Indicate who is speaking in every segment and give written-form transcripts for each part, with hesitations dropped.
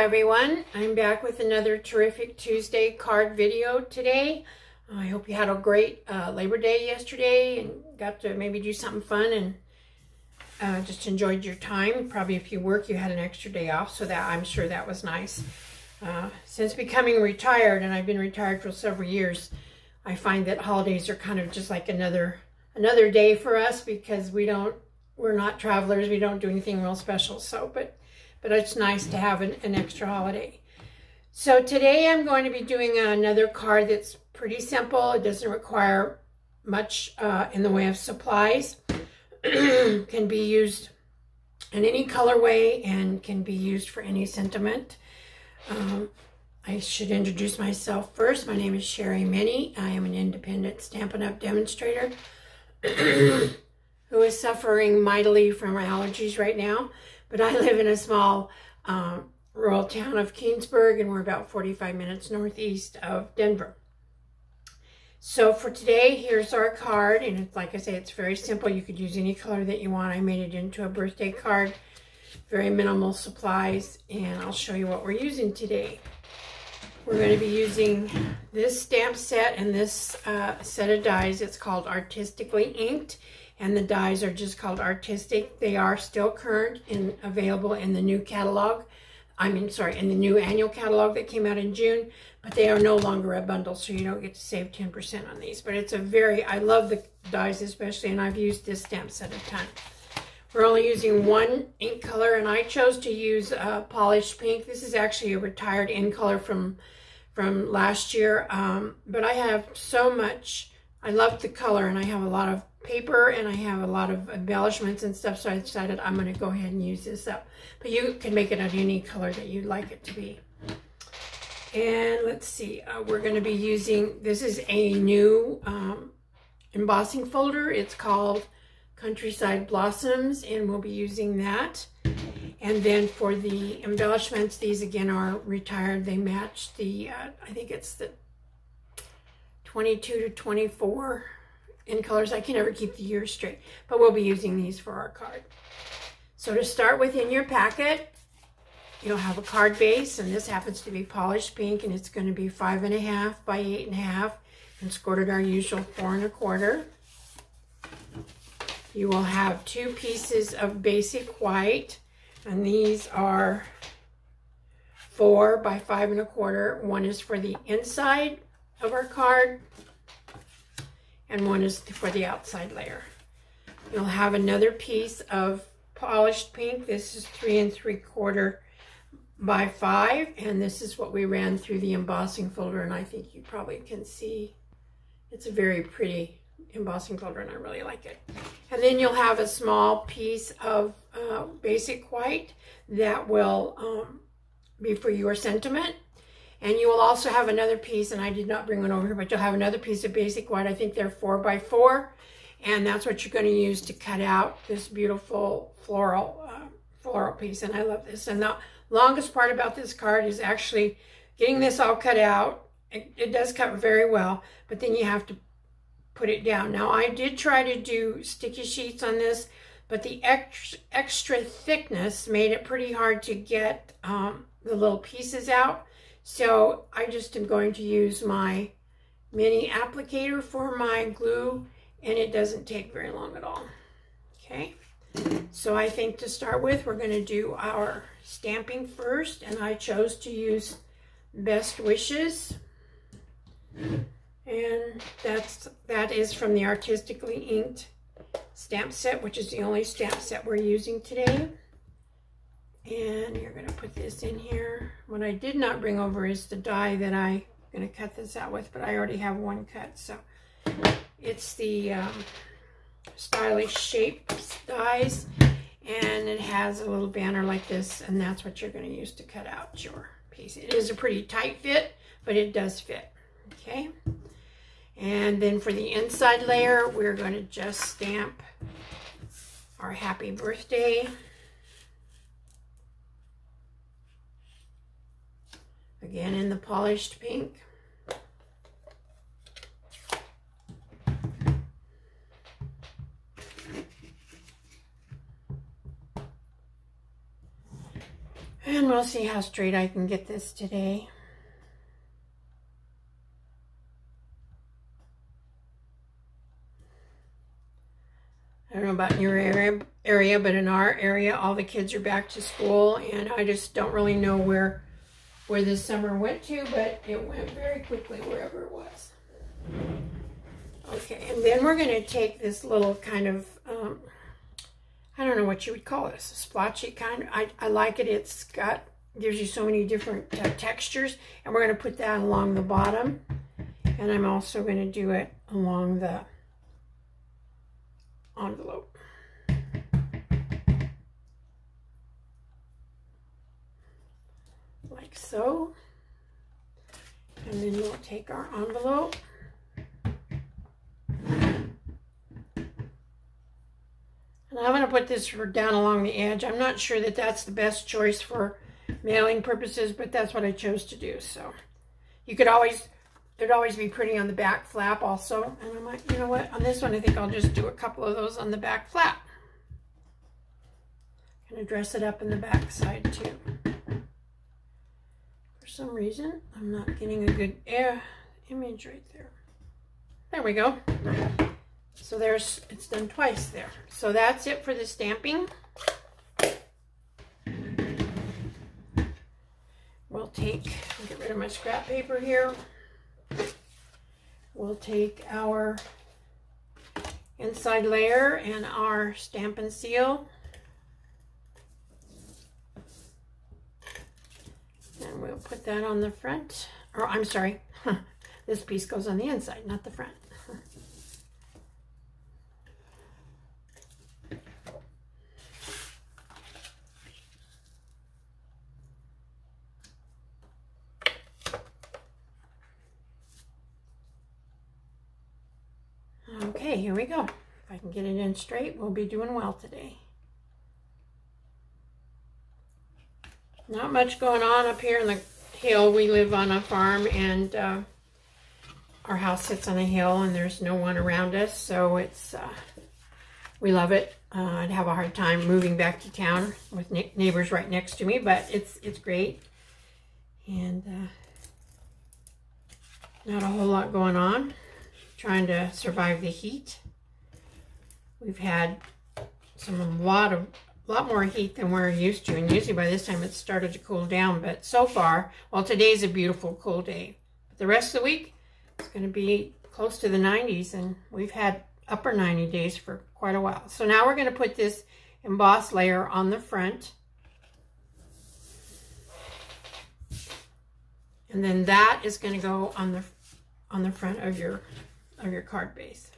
Speaker 1: everyone, I'm back with another terrific Tuesday card video today. I hope you had a great Labor Day yesterday and got to maybe do something fun and just enjoyed your time. Probably if you work, you had an extra day off, so that I'm sure that was nice. Since becoming retired, and I've been retired for several years, I find that holidays are kind of just like another day for us because we're not travelers. We don't do anything real special. So, but it's nice to have an extra holiday. So today I'm going to be doing another card that's pretty simple. It doesn't require much in the way of supplies. Can be used in any colorway and can be used for any sentiment. I should introduce myself first. My name is Sherry Minnie. I am an independent Stampin' Up! Demonstrator who is suffering mightily from allergies right now. But I live in a small rural town of Keensburg, and we're about 45 minutes northeast of Denver. So for today, here's our card, and it's, like I say, it's very simple. You could use any color that you want. I made it into a birthday card. Very minimal supplies, and I'll show you what we're using today. We're going to be using this stamp set and this set of dies. It's called Artistically Inked, and the dies are just called Artistic. They are still current and available in the new catalog. In the new annual catalog that came out in June, but they are no longer a bundle, so you don't get to save 10% on these. But it's I love the dies especially, and I've used this stamp set a ton. We're only using one ink color, and I chose to use polished pink. This is actually a retired ink color from last year, but I have so much. I love the color, and I have a lot of paper, and I have a lot of embellishments and stuff, so I decided I'm going to go ahead and use this up. But you can make it of any color that you'd like it to be. And let's see, we're going to be using, this is a new embossing folder. It's called Countryside Blossoms, and we'll be using that. And then for the embellishments, these again are retired. They match the, I think it's the 22 to 24 in colors. I can never keep the years straight, but we'll be using these for our card. So to start with, in your packet, you'll have a card base, and this happens to be polished pink, and it's going to be 5.5 by 8.5 and scored at our usual 4 1/4. You will have 2 pieces of basic white, and these are 4 by 5 1/4. One is for the inside of our card, and one is for the outside layer. You'll have another piece of polished pink. This is 3 3/4 by 5, and this is what we ran through the embossing folder, and I think you probably can see it's a very pretty embossing folder, and I really like it. And then you'll have a small piece of basic white that will be for your sentiment. And you will also have another piece, and I did not bring one over here, but you'll have another piece of basic white. I think they're 4 by 4, and that's what you're going to use to cut out this beautiful floral piece. And I love this. And the longest part about this card is actually getting this all cut out. It does cut very well, but then you have to put it down. Now, I did try to do sticky sheets on this, but the extra thickness made it pretty hard to get the little pieces out. So I just am going to use my mini applicator for my glue, and it doesn't take very long at all. Okay, so I think to start with, we're going to do our stamping first, and I chose to use Best Wishes, and that is from the Artistically Inked stamp set, which is the only stamp set we're using today. And you're going to put this in here. What I did not bring over is the die that I'm going to cut this out with, but I already have one cut. So it's the Stylish Shapes dies, and it has a little banner like this, and that's what you're going to use to cut out your piece. It is a pretty tight fit, but it does fit. Okay. And then for the inside layer, we're going to just stamp our happy birthday. Again, in the polished pink. And we'll see how straight I can get this today. I don't know about in your area, but in our area, all the kids are back to school, and I just don't really know where this summer went to, but it went very quickly wherever it was. Okay, and then we're going to take this little kind of, I don't know what you would call this, a splotchy kind. I like it. It's gives you so many different textures, and we're going to put that along the bottom, and I'm also going to do it along the envelope. Like so. And then we'll take our envelope. And I'm going to put this down along the edge. I'm not sure that that's the best choice for mailing purposes, but that's what I chose to do. So you could always, it'd always be pretty on the back flap also. And I might, you know what, on this one I think I'll just do a couple of those on the back flap. Gonna dress it up in the back side too. For some reason, I'm not getting a good image right there. There we go. So it's done twice there. So that's it for the stamping. I'll get rid of my scrap paper here. We'll take our inside layer and our stamp and seal. And we'll put that on the front. Or I'm sorry, this piece goes on the inside, not the front. Okay, here we go. If I can get it in straight, we'll be doing well today. Not much going on up here in the hill. We live on a farm, and our house sits on a hill, and there's no one around us, so it's we love it. I'd have a hard time moving back to town with neighbors right next to me, but it's great. And not a whole lot going on. Trying to survive the heat. We've had a lot more heat than we're used to, and usually by this time it's started to cool down, but so far, well, today's a beautiful cool day. But the rest of the week, it's going to be close to the 90s, and we've had upper 90 days for quite a while. So now we're going to put this embossed layer on the front. And then that is going to go on the front of your card base.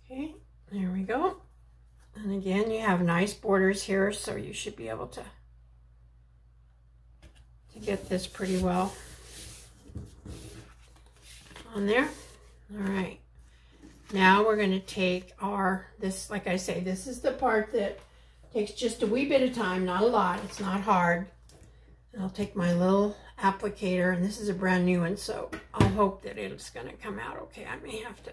Speaker 1: Okay, there we go. And again, you have nice borders here, so you should be able to get this pretty well on there. All right. Now we're going to take this, like I say, this is the part that takes just a wee bit of time, not a lot. It's not hard. And I'll take my little applicator, and this is a brand new one, so I'll hope that it's going to come out okay. I may have to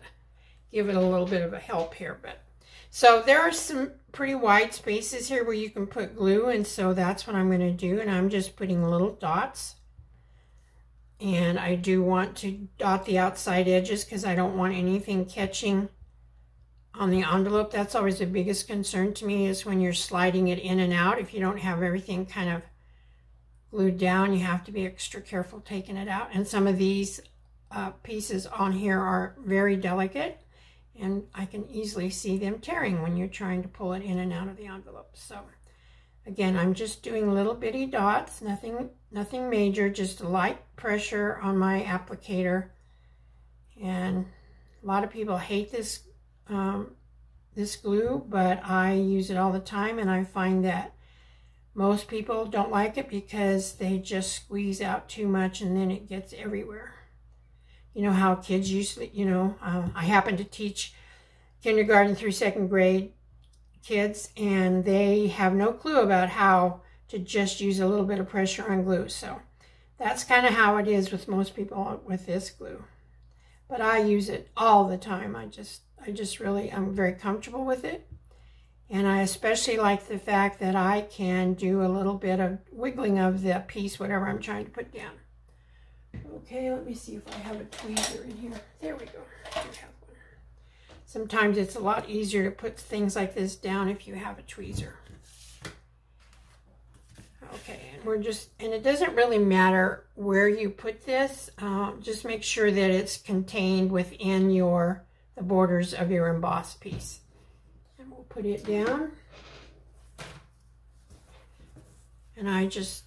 Speaker 1: give it a little bit of a help here, but so there are some pretty wide spaces here where you can put glue, and so that's what I'm going to do, and I'm just putting little dots. And I do want to dot the outside edges because I don't want anything catching on the envelope. That's always the biggest concern to me, is when you're sliding it in and out. If you don't have everything kind of glued down, you have to be extra careful taking it out. And some of these pieces on here are very delicate, and I can easily see them tearing when you're trying to pull it in and out of the envelope. So again, I'm just doing little bitty dots, nothing major, just a light pressure on my applicator. And a lot of people hate this this glue, but I use it all the time, and I find that most people don't like it because they just squeeze out too much and then it gets everywhere. You know how kids usually, I happen to teach kindergarten through 2nd grade kids, and they have no clue about how to just use a little bit of pressure on glue. So that's kind of how it is with most people with this glue. but I use it all the time. I'm very comfortable with it. And I especially like the fact that I can do a little bit of wiggling of the piece, whatever I'm trying to put down. Okay, let me see if I have a tweezer in here. There we go. I do have one. Sometimes it's a lot easier to put things like this down if you have a tweezer. Okay, and it doesn't really matter where you put this. Just make sure that it's contained within the borders of your embossed piece. And we'll put it down. And I just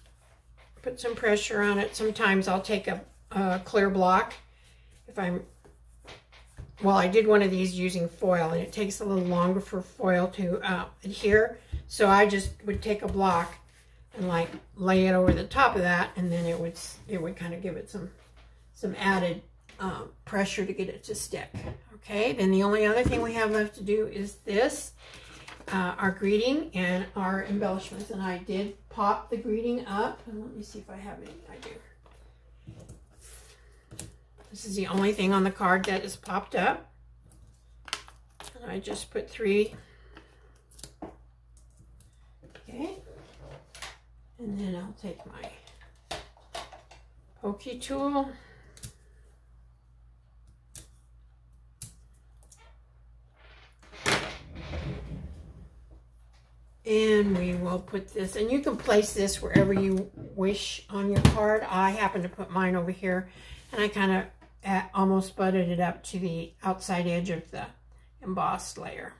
Speaker 1: put some pressure on it. Sometimes I'll take a clear block. I did one of these using foil, and it takes a little longer for foil to adhere. So I just would take a block and like lay it over the top of that, and then it would kind of give it some added pressure to get it to stick. Okay, then the only other thing we have left to do is this, our greeting and our embellishments. And I did pop the greeting up, and let me see if I have any. I do. This is the only thing on the card that is popped up. And I just put 3. Okay. And then I'll take my pokey tool. And we will put this, and you can place this wherever you wish on your card. I happen to put mine over here, and I kind of almost butted it up to the outside edge of the embossed layer.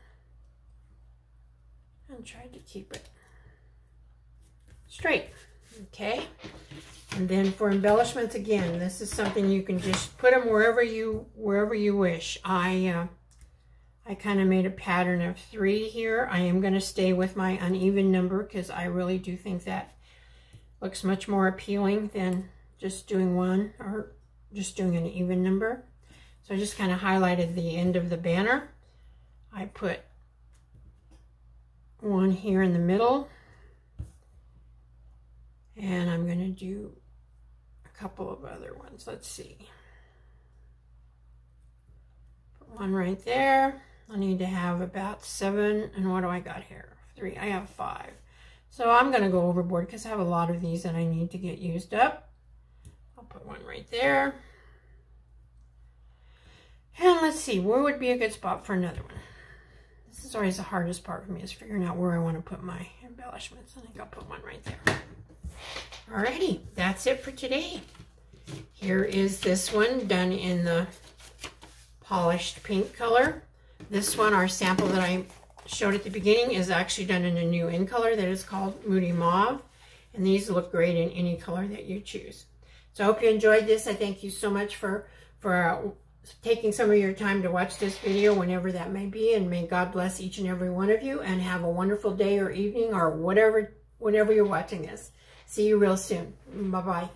Speaker 1: And tried to keep it straight. Okay, and then for embellishments, again, this is something you can just put them wherever you wish. I kind of made a pattern of 3 here. I am going to stay with my uneven number because I really do think that looks much more appealing than just doing 1 or just doing an even number. So I just kind of highlighted the end of the banner. I put 1 here in the middle. And I'm going to do a couple of other ones. Let's see. Put 1 right there. I need to have about 7. And what do I got here? 3. I have 5. So I'm going to go overboard because I have a lot of these that I need to get used up. I'll put 1 right there. And let's see, where would be a good spot for another one? This is always the hardest part for me, is figuring out where I want to put my embellishments. I think I'll put 1 right there. Alrighty, that's it for today. Here is this one done in the polished pink color. This one, our sample that I showed at the beginning, is actually done in a new in color that is called Moody Mauve. And these look great in any color that you choose. So I hope you enjoyed this. I thank you so much for taking some of your time to watch this video, whenever that may be. And may God bless each and every one of you, and have a wonderful day or evening or whenever you're watching this. See you real soon. Bye-bye.